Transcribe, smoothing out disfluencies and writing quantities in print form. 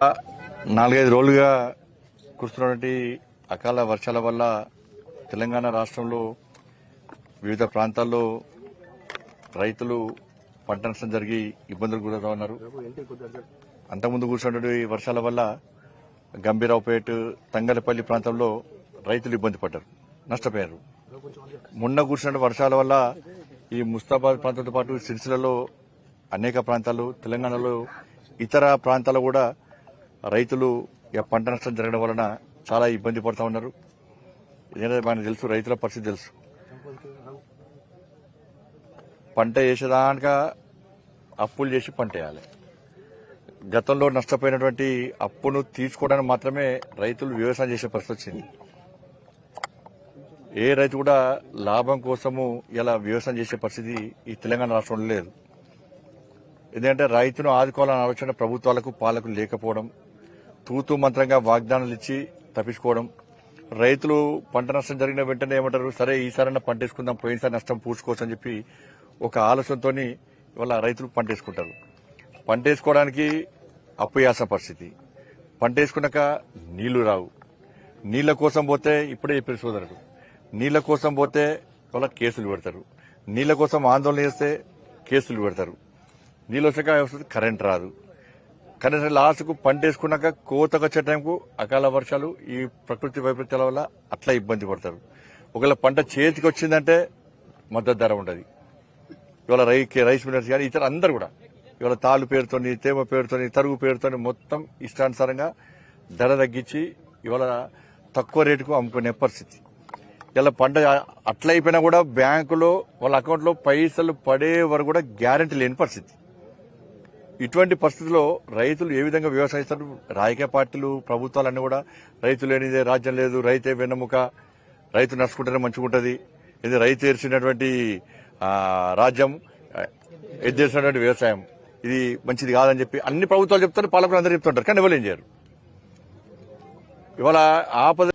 4-5 రోజులుగా కురుస్తున్నటువంటి అకాల వర్షాల వల్ల తెలంగాణ రాష్ట్రంలో వివిధ ప్రాంతాల్లో రైతులు పంట నష్టం జరిగి ఇబ్బందులు గురవుతా ఉన్నారు. అంతకుముందు కురిసినటువంటి వర్షాల వల్ల గంభీరావుపేట, తంగలపల్లి ప్రాంతంలో రైతులు ఇబ్బంది పడ్డారు, నష్టపోయారు. మొన్న కురిసిన వర్షాల వల్ల ఈ ముస్తాబాద్ ప్రాంతంతో పాటు సిరిసిల్లలో అనేక ప్రాంతాలు, తెలంగాణలో ఇతర ప్రాంతాల్లో కూడా రైతులు పంట నష్టం జరగడం వలన చాలా ఇబ్బంది పడుతూ ఉన్నారు. ఏంటంటే మనకు తెలుసు, రైతుల పరిస్థితి తెలుసు. పంట వేసేదాకా అప్పులు చేసి పంట వేయాలి. గతంలో నష్టపోయినటువంటి అప్పును తీర్చుకోవడానికి మాత్రమే రైతులు వ్యవసాయం చేసే పరిస్థితి వచ్చింది. ఏ రైతు కూడా లాభం కోసము ఇలా వ్యవసాయం చేసే పరిస్థితి ఈ తెలంగాణ రాష్ట్రంలో లేదు. ఎందుకంటే రైతును ఆదుకోవాలనే ఆలోచన ప్రభుత్వాలకు, పాలకులు లేకపోవడం, తూతూ మంత్రంగా వాగ్దానాలు ఇచ్చి తప్పించుకోవడం. రైతులు పంట నష్టం జరిగిన వెంటనే ఏమంటారు, సరే ఈసారైనా పంట వేసుకుందాం, పోయినసారి నష్టం పూడ్చుకోవచ్చు అని చెప్పి ఒక ఆలోచనతో ఇవాళ రైతులు పంట వేసుకుంటారు. పంట వేసుకోవడానికి అప్పు చేయాల్సిన పరిస్థితి. పంట వేసుకున్నాక నీళ్లు రావు. నీళ్ల కోసం పోతే ఇప్పుడే చెప్పారు సోదరుడు, నీళ్ల కోసం పోతే ఇవాళ కేసులు పెడతారు. నీళ్ల కోసం ఆందోళన చేస్తే కేసులు పెడతారు. నీళ్ళు వచ్చాక వస్తుంది, కరెంట్ రాదు. కనీసం లాస్ట్కు పంట వేసుకున్నాక కోతకు వచ్చే టైంకు అకాల వర్షాలు, ఈ ప్రకృతి వైపరీత్యాల వల్ల అట్లా ఇబ్బంది పడతారు. ఒకవేళ పంట చేతికి వచ్చిందంటే మద్దతు ధర ఉండదు. ఇవాళ రైస్ మిల్లర్స్ కానీ ఇతర అందరు కూడా ఇవాళ తాళ్ళు పేరుతోని, తేమ పేరుతోని, తరుగు పేరుతోని మొత్తం ఇష్టానుసారంగా ధర తగ్గించి ఇవాళ తక్కువ రేటుకు అమ్ముకునే పరిస్థితి. ఇలా పంట అట్లా అయిపోయినా కూడా బ్యాంకులో వాళ్ళ అకౌంట్లో పైసలు పడే వరకు కూడా గ్యారెంటీ లేని పరిస్థితి. ఇటువంటి పరిస్థితుల్లో రైతులు ఏ విధంగా వ్యవసాయిస్తారు? రాజకీయ పార్టీలు, ప్రభుత్వాలన్నీ కూడా రైతు లేనిదే రాజ్యం లేదు, రైతే వెన్నెముక, రైతు నడుచుకుంటేనే మంచిగుంటది, ఇది రైతు ఏర్చినటువంటి రాజ్యం, ఎద్దేసినటువంటి వ్యవసాయం, ఇది మంచిది కాదని చెప్పి అన్ని ప్రభుత్వాలు చెప్తారు, పాలకులు అందరూ చెప్తుంటారు. కానీ ఎవరు ఏం చేయరు. ఇవాళ ఆపద